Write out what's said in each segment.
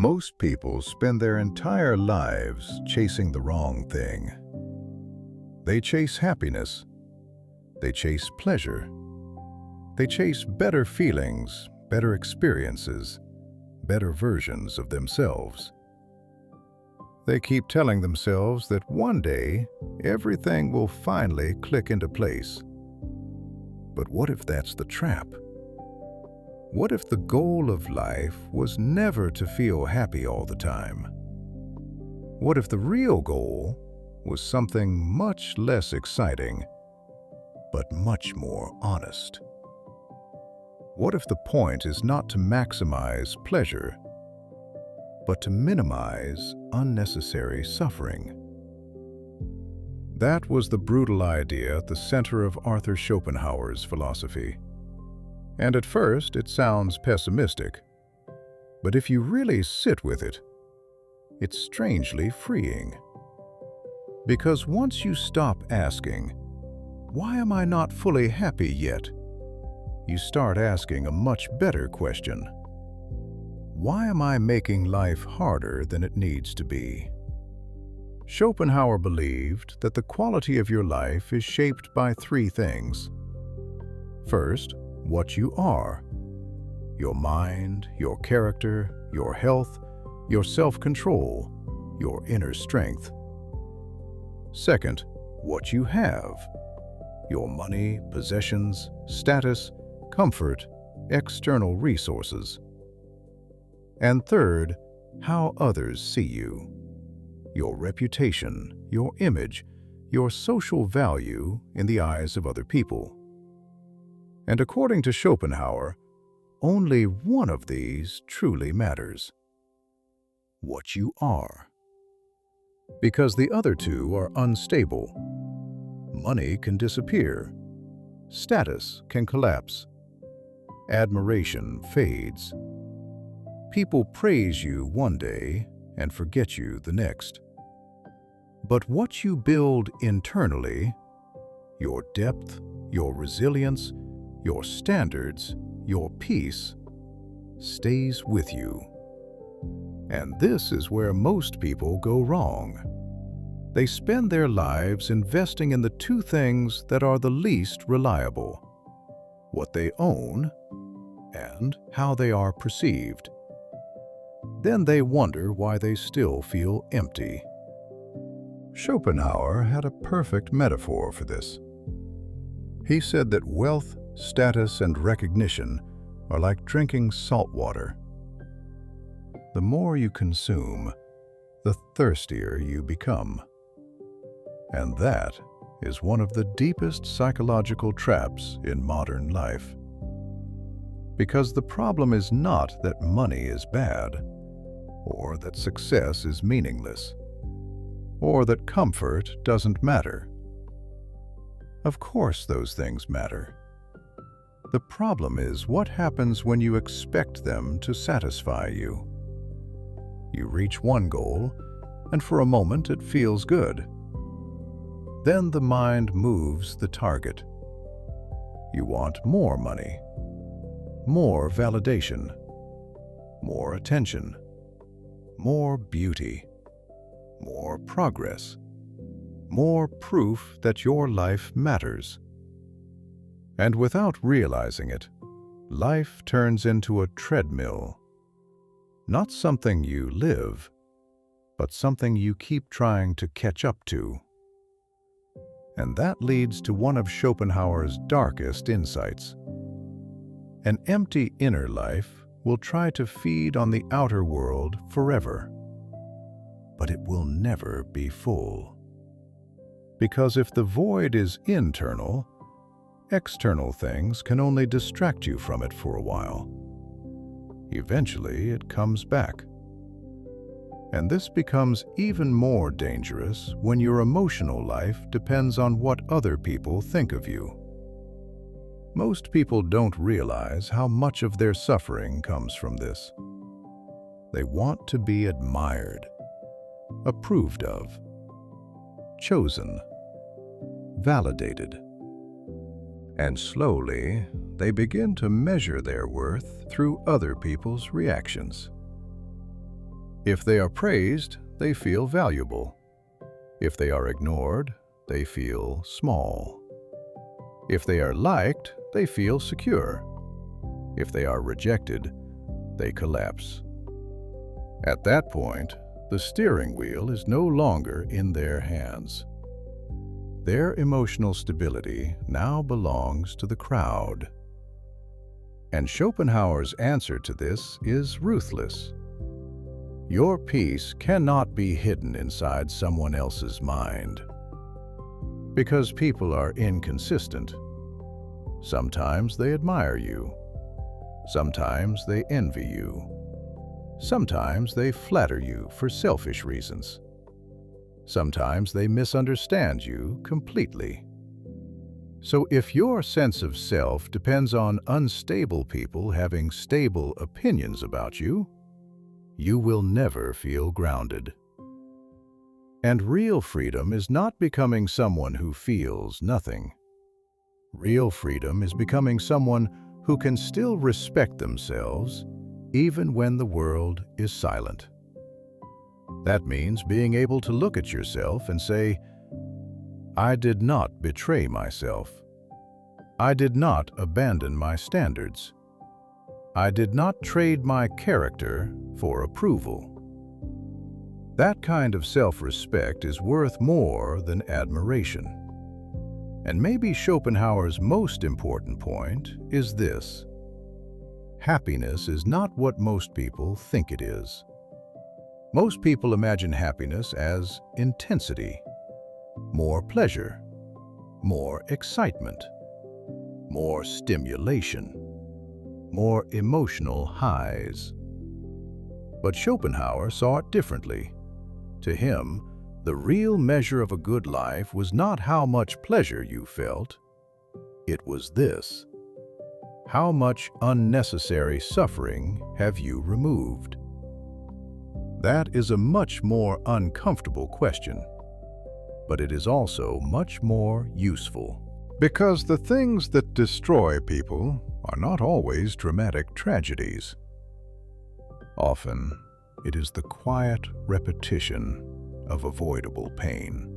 Most people spend their entire lives chasing the wrong thing. They chase happiness. They chase pleasure. They chase better feelings, better experiences, better versions of themselves. They keep telling themselves that one day everything will finally click into place. But what if that's the trap? What if the goal of life was never to feel happy all the time? What if the real goal was something much less exciting, but much more honest? What if the point is not to maximize pleasure, but to minimize unnecessary suffering? That was the brutal idea at the center of Arthur Schopenhauer's philosophy. And at first, it sounds pessimistic. But if you really sit with it, it's strangely freeing. Because once you stop asking, "Why am I not fully happy yet?" you start asking a much better question. Why am I making life harder than it needs to be? Schopenhauer believed that the quality of your life is shaped by three things. First, what you are: your mind, your character, your health, your self-control, your inner strength. Second, what you have: your money, possessions, status, comfort, external resources. And third, how others see you: your reputation, your image, your social value in the eyes of other people. And according to Schopenhauer, only one of these truly matters: what you are. Because the other two are unstable. Money can disappear. Status can collapse. Admiration fades. People praise you one day and forget you the next. But what you build internally, your depth, your resilience, your standards, your peace, stays with you. And this is where most people go wrong. They spend their lives investing in the two things that are the least reliable: what they own and how they are perceived. Then they wonder why they still feel empty. Schopenhauer had a perfect metaphor for this. He said that wealth, status, and recognition are like drinking salt water. The more you consume, the thirstier you become. And that is one of the deepest psychological traps in modern life. Because the problem is not that money is bad, or that success is meaningless, or that comfort doesn't matter. Of course those things matter. The problem is what happens when you expect them to satisfy you. You reach one goal, and for a moment it feels good. Then the mind moves the target. You want more money, more validation, more attention, more beauty, more progress, more proof that your life matters. And without realizing it, life turns into a treadmill. Not something you live, but something you keep trying to catch up to. And that leads to one of Schopenhauer's darkest insights. An empty inner life will try to feed on the outer world forever, but it will never be full. Because if the void is internal, external things can only distract you from it for a while. Eventually, it comes back. And this becomes even more dangerous when your emotional life depends on what other people think of you. Most people don't realize how much of their suffering comes from this. They want to be admired, approved of, chosen, validated. And slowly, they begin to measure their worth through other people's reactions. If they are praised, they feel valuable. If they are ignored, they feel small. If they are liked, they feel secure. If they are rejected, they collapse. At that point, the steering wheel is no longer in their hands. Their emotional stability now belongs to the crowd. And Schopenhauer's answer to this is ruthless. Your peace cannot be hidden inside someone else's mind. Because people are inconsistent. Sometimes they admire you. Sometimes they envy you. Sometimes they flatter you for selfish reasons. Sometimes they misunderstand you completely. So if your sense of self depends on unstable people having stable opinions about you, you will never feel grounded. And real freedom is not becoming someone who feels nothing. Real freedom is becoming someone who can still respect themselves even when the world is silent. That means being able to look at yourself and say, I did not betray myself. I did not abandon my standards. I did not trade my character for approval. That kind of self-respect is worth more than admiration. And maybe Schopenhauer's most important point is this: happiness is not what most people think it is. Most people imagine happiness as intensity, more pleasure, more excitement, more stimulation, more emotional highs. But Schopenhauer saw it differently. To him, the real measure of a good life was not how much pleasure you felt. It was this: how much unnecessary suffering have you removed? That is a much more uncomfortable question, but it is also much more useful. Because the things that destroy people are not always dramatic tragedies. Often, it is the quiet repetition of avoidable pain.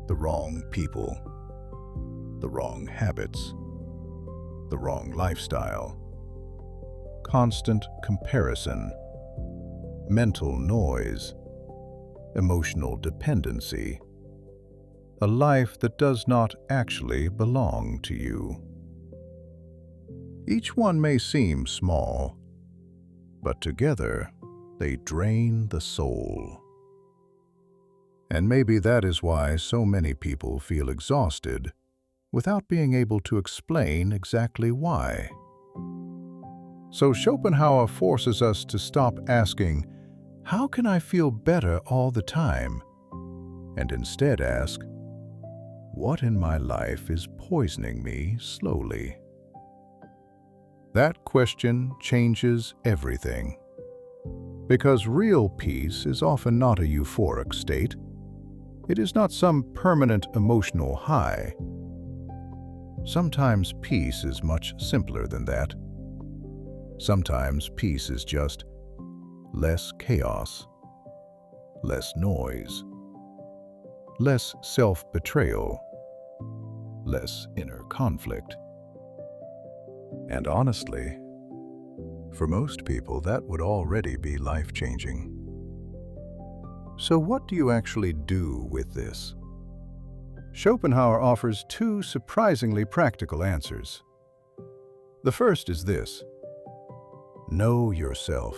The wrong people, the wrong habits, the wrong lifestyle, constant comparison, mental noise, emotional dependency, a life that does not actually belong to you. Each one may seem small, but together they drain the soul. And maybe that is why so many people feel exhausted without being able to explain exactly why. So Schopenhauer forces us to stop asking, how can I feel better all the time? And instead ask, what in my life is poisoning me slowly? That question changes everything. Because real peace is often not a euphoric state. It is not some permanent emotional high. Sometimes peace is much simpler than that. Sometimes peace is just less chaos, less noise, less self-betrayal, less inner conflict. And honestly, for most people, that would already be life-changing. So what do you actually do with this? Schopenhauer offers two surprisingly practical answers. The first is this: know yourself.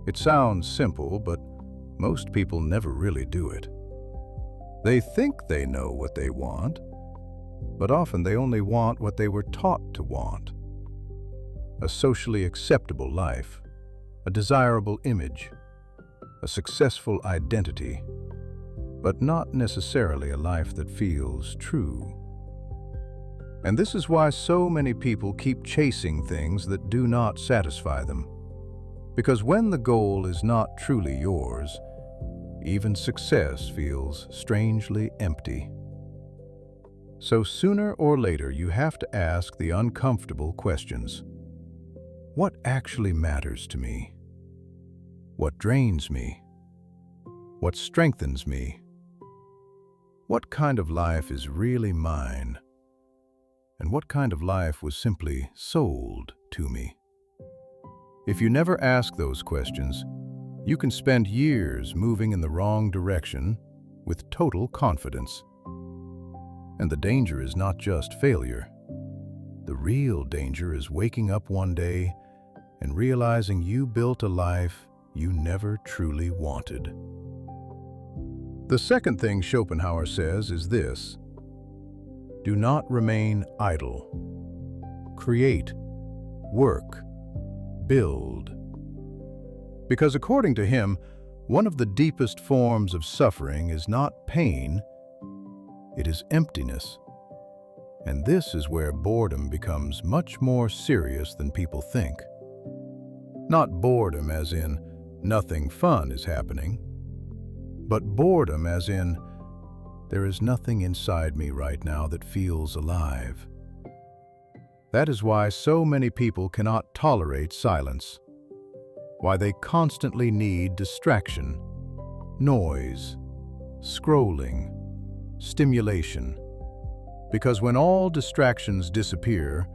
It sounds simple, but most people never really do it. They think they know what they want, but often they only want what they were taught to want. A socially acceptable life, a desirable image, a successful identity, but not necessarily a life that feels true. And this is why so many people keep chasing things that do not satisfy them. Because when the goal is not truly yours, even success feels strangely empty. So sooner or later, you have to ask the uncomfortable questions. What actually matters to me? What drains me? What strengthens me? What kind of life is really mine? And what kind of life was simply sold to me? If you never ask those questions, you can spend years moving in the wrong direction with total confidence. And the danger is not just failure. The real danger is waking up one day and realizing you built a life you never truly wanted. The second thing Schopenhauer says is this: do not remain idle. Create, work, build. Because according to him, one of the deepest forms of suffering is not pain, it is emptiness. And this is where boredom becomes much more serious than people think. Not boredom as in nothing fun is happening, but boredom as in there is nothing inside me right now that feels alive. That is why so many people cannot tolerate silence, why they constantly need distraction, noise, scrolling, stimulation. Because when all distractions disappear,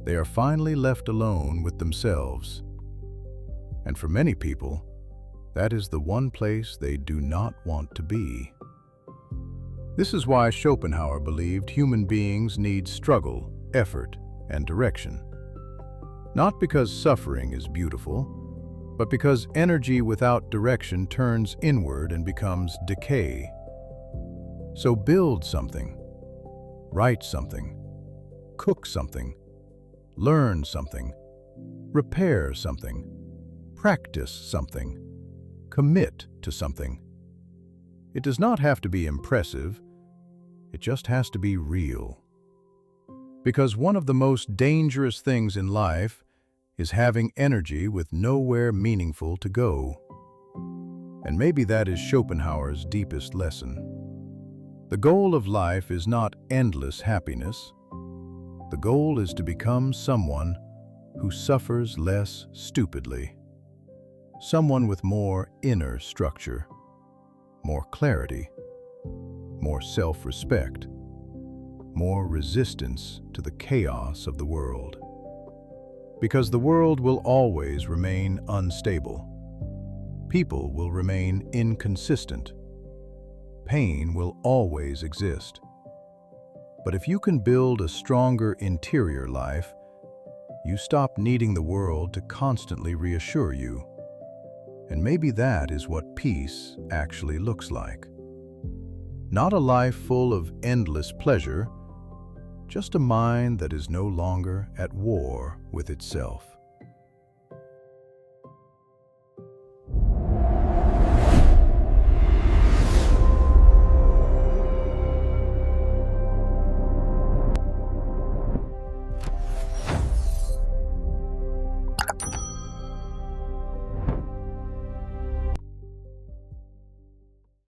they are finally left alone with themselves. And for many people, that is the one place they do not want to be. This is why Schopenhauer believed human beings need struggle, effort, and direction. Not because suffering is beautiful, but because energy without direction turns inward and becomes decay. So build something, write something, cook something, learn something, repair something, practice something, commit to something. It does not have to be impressive, it just has to be real. Because one of the most dangerous things in life is having energy with nowhere meaningful to go. And maybe that is Schopenhauer's deepest lesson. The goal of life is not endless happiness. The goal is to become someone who suffers less stupidly. Someone with more inner structure, more clarity, more self-respect, more resistance to the chaos of the world. Because the world will always remain unstable. People will remain inconsistent. Pain will always exist. But if you can build a stronger interior life, you stop needing the world to constantly reassure you. And maybe that is what peace actually looks like. Not a life full of endless pleasure, just a mind that is no longer at war with itself.